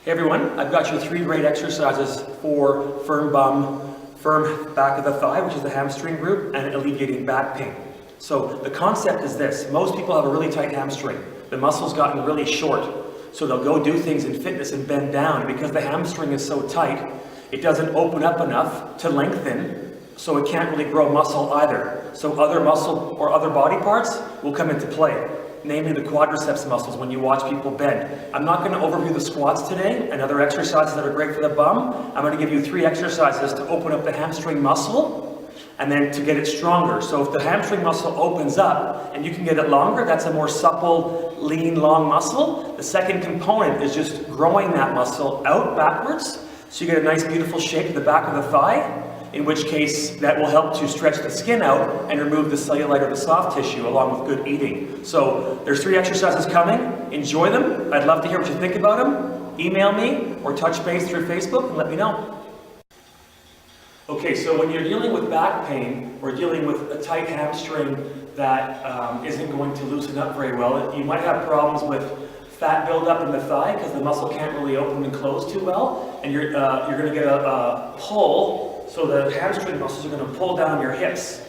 Hey everyone, I've got you 3 great exercises for firm bum, firm back of the thigh, which is the hamstring group, and alleviating back pain. So the concept is this: most people have a really tight hamstring. The muscle's gotten really short, so they'll go do things in fitness and bend down, and because the hamstring is so tight, it doesn't open up enough to lengthen, so it can't really grow muscle either. So other muscle or other body parts will come into play, namely the quadriceps muscles when you watch people bend. I'm not going to overview the squats today and other exercises that are great for the bum. I'm going to give you 3 exercises to open up the hamstring muscle and then to get it stronger. So if the hamstring muscle opens up and you can get it longer, that's a more supple, lean, long muscle. The second component is just growing that muscle out backwards, so you get a nice beautiful shape to the back of the thigh, in which case that will help to stretch the skin out and remove the cellulite or the soft tissue along with good eating. So there's 3 exercises coming. Enjoy them. I'd love to hear what you think about them. Email me or touch base through Facebook and let me know. Okay, so when you're dealing with back pain or dealing with a tight hamstring that isn't going to loosen up very well, you might have problems with fat buildup in the thigh because the muscle can't really open and close too well, and you're going to get a pull. So the hamstring muscles are going to pull down your hips.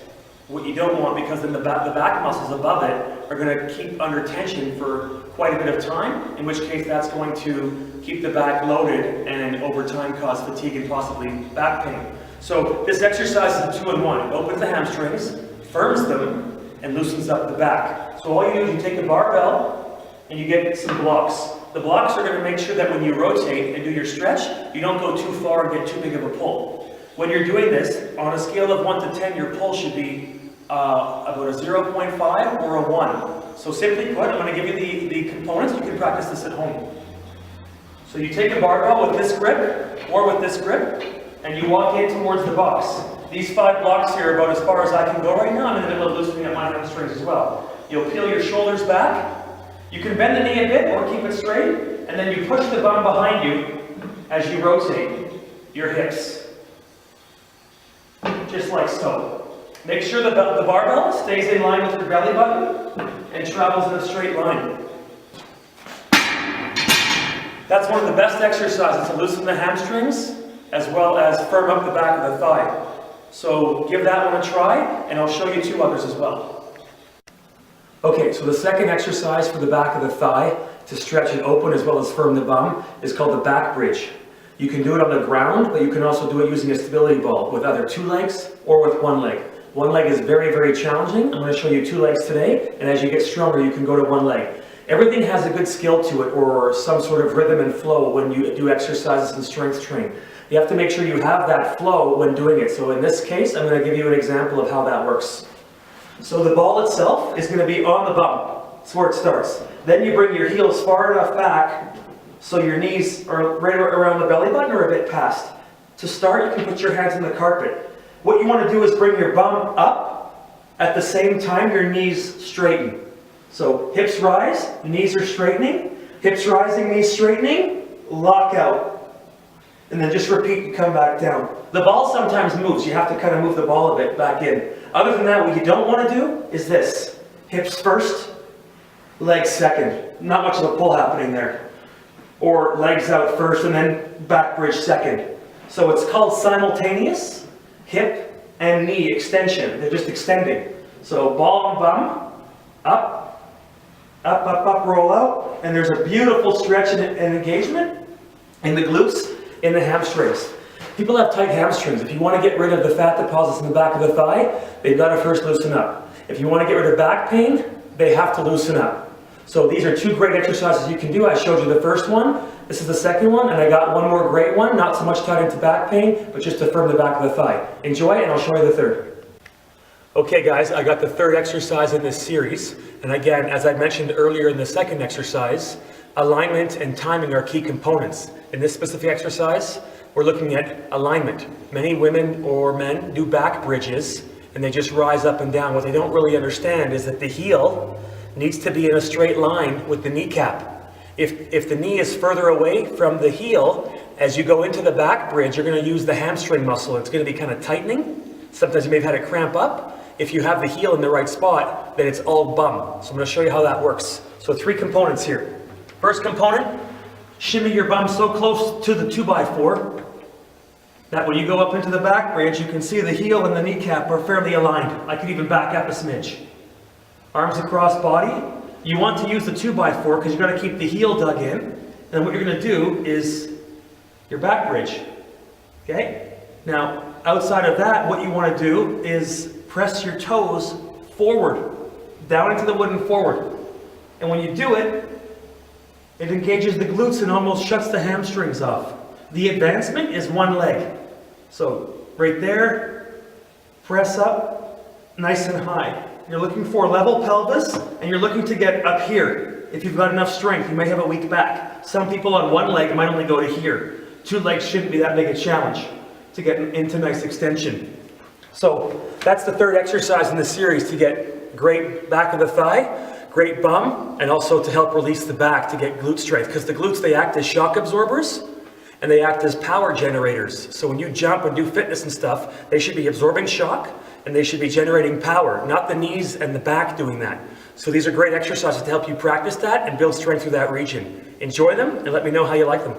What you don't want, because then the back muscles above it are going to keep under tension for quite a bit of time, in which case that's going to keep the back loaded and over time cause fatigue and possibly back pain. So this exercise is a 2-in-1. It opens the hamstrings, firms them, and loosens up the back. So all you do is you take a barbell and you get some blocks. The blocks are going to make sure that when you rotate and do your stretch, you don't go too far and get too big of a pull. When you're doing this, on a scale of 1 to 10, your pull should be about a 0.5 or a 1. So simply put, I'm going to give you the components. You can practice this at home. So you take a barbell with this grip or with this grip, and you walk in towards the box. These 5 blocks here are about as far as I can go right now. I'm in the middle of loosening up my hamstrings as well. You'll peel your shoulders back. You can bend the knee a bit or keep it straight, and then you push the bum behind you as you rotate your hips. Just like so. Make sure that the barbell stays in line with your belly button and travels in a straight line. That's one of the best exercises to loosen the hamstrings as well as firm up the back of the thigh. So give that one a try, and I'll show you 2 others as well. Okay, so the second exercise for the back of the thigh to stretch and open as well as firm the bum is called the back bridge. You can do it on the ground, but you can also do it using a stability ball with either 2 legs or with 1 leg. 1 leg is very, very challenging. I'm going to show you 2 legs today, and as you get stronger, you can go to 1 leg. Everything has a good skill to it or some sort of rhythm and flow when you do exercises and strength training. You have to make sure you have that flow when doing it. So in this case, I'm going to give you an example of how that works. So the ball itself is going to be on the bum. That's where it starts. Then you bring your heels far enough back so your knees are right around the belly button or a bit past. To start, you can put your hands on the carpet. What you want to do is bring your bum up. At the same time, your knees straighten. So hips rise, knees are straightening. Hips rising, knees straightening. Lock out. And then just repeat and come back down. The ball sometimes moves. You have to kind of move the ball a bit back in. Other than that, what you don't want to do is this. Hips first, legs second. Not much of a pull happening there. Or legs out first and then back bridge second. So it's called simultaneous hip and knee extension. They're just extending. So ball and bum, up, up, up, up, roll out. And there's a beautiful stretch and engagement in the glutes, in the hamstrings. People have tight hamstrings. If you want to get rid of the fat deposits in the back of the thigh, they've got to first loosen up. If you want to get rid of back pain, they have to loosen up. So these are 2 great exercises you can do. I showed you the first one. This is the second one, and I got one more great one, not so much tied into back pain, but just to firm the back of the thigh. Enjoy, and I'll show you the third. Okay guys, I got the 3rd exercise in this series. And again, as I mentioned earlier in the second exercise, alignment and timing are key components. In this specific exercise, we're looking at alignment. Many women or men do back bridges, and they just rise up and down. What they don't really understand is that the heel needs to be in a straight line with the kneecap. If the knee is further away from the heel, as you go into the back bridge, you're going to use the hamstring muscle. It's going to be kind of tightening. Sometimes you may have had it cramp up. If you have the heel in the right spot, then it's all bum. So I'm going to show you how that works. So 3 components here. First component, Shimmy your bum so close to the 2x4 that when you go up into the back bridge, you can see the heel and the kneecap are fairly aligned. I could even back up a smidge. Arms across body. You want to use the 2x4 because you've got to keep the heel dug in. And what you're going to do is your back bridge. Okay? Now, outside of that, what you want to do is press your toes forward, down into the wood and forward. And when you do it, it engages the glutes and almost shuts the hamstrings off. The advancement is one leg. So, right there, press up, nice and high. You're looking for level pelvis, and you're looking to get up here. If you've got enough strength, you may have a weak back. Some people on one leg might only go to here. Two legs shouldn't be that big a challenge to get into nice extension. So, that's the third exercise in the series to get great back of the thigh, great bum, and also to help release the back to get glute strength. Because the glutes, they act as shock absorbers, and they act as power generators. So when you jump and do fitness and stuff, they should be absorbing shock, and they should be generating power, not the knees and the back doing that. So these are great exercises to help you practice that and build strength through that region. Enjoy them, and let me know how you like them.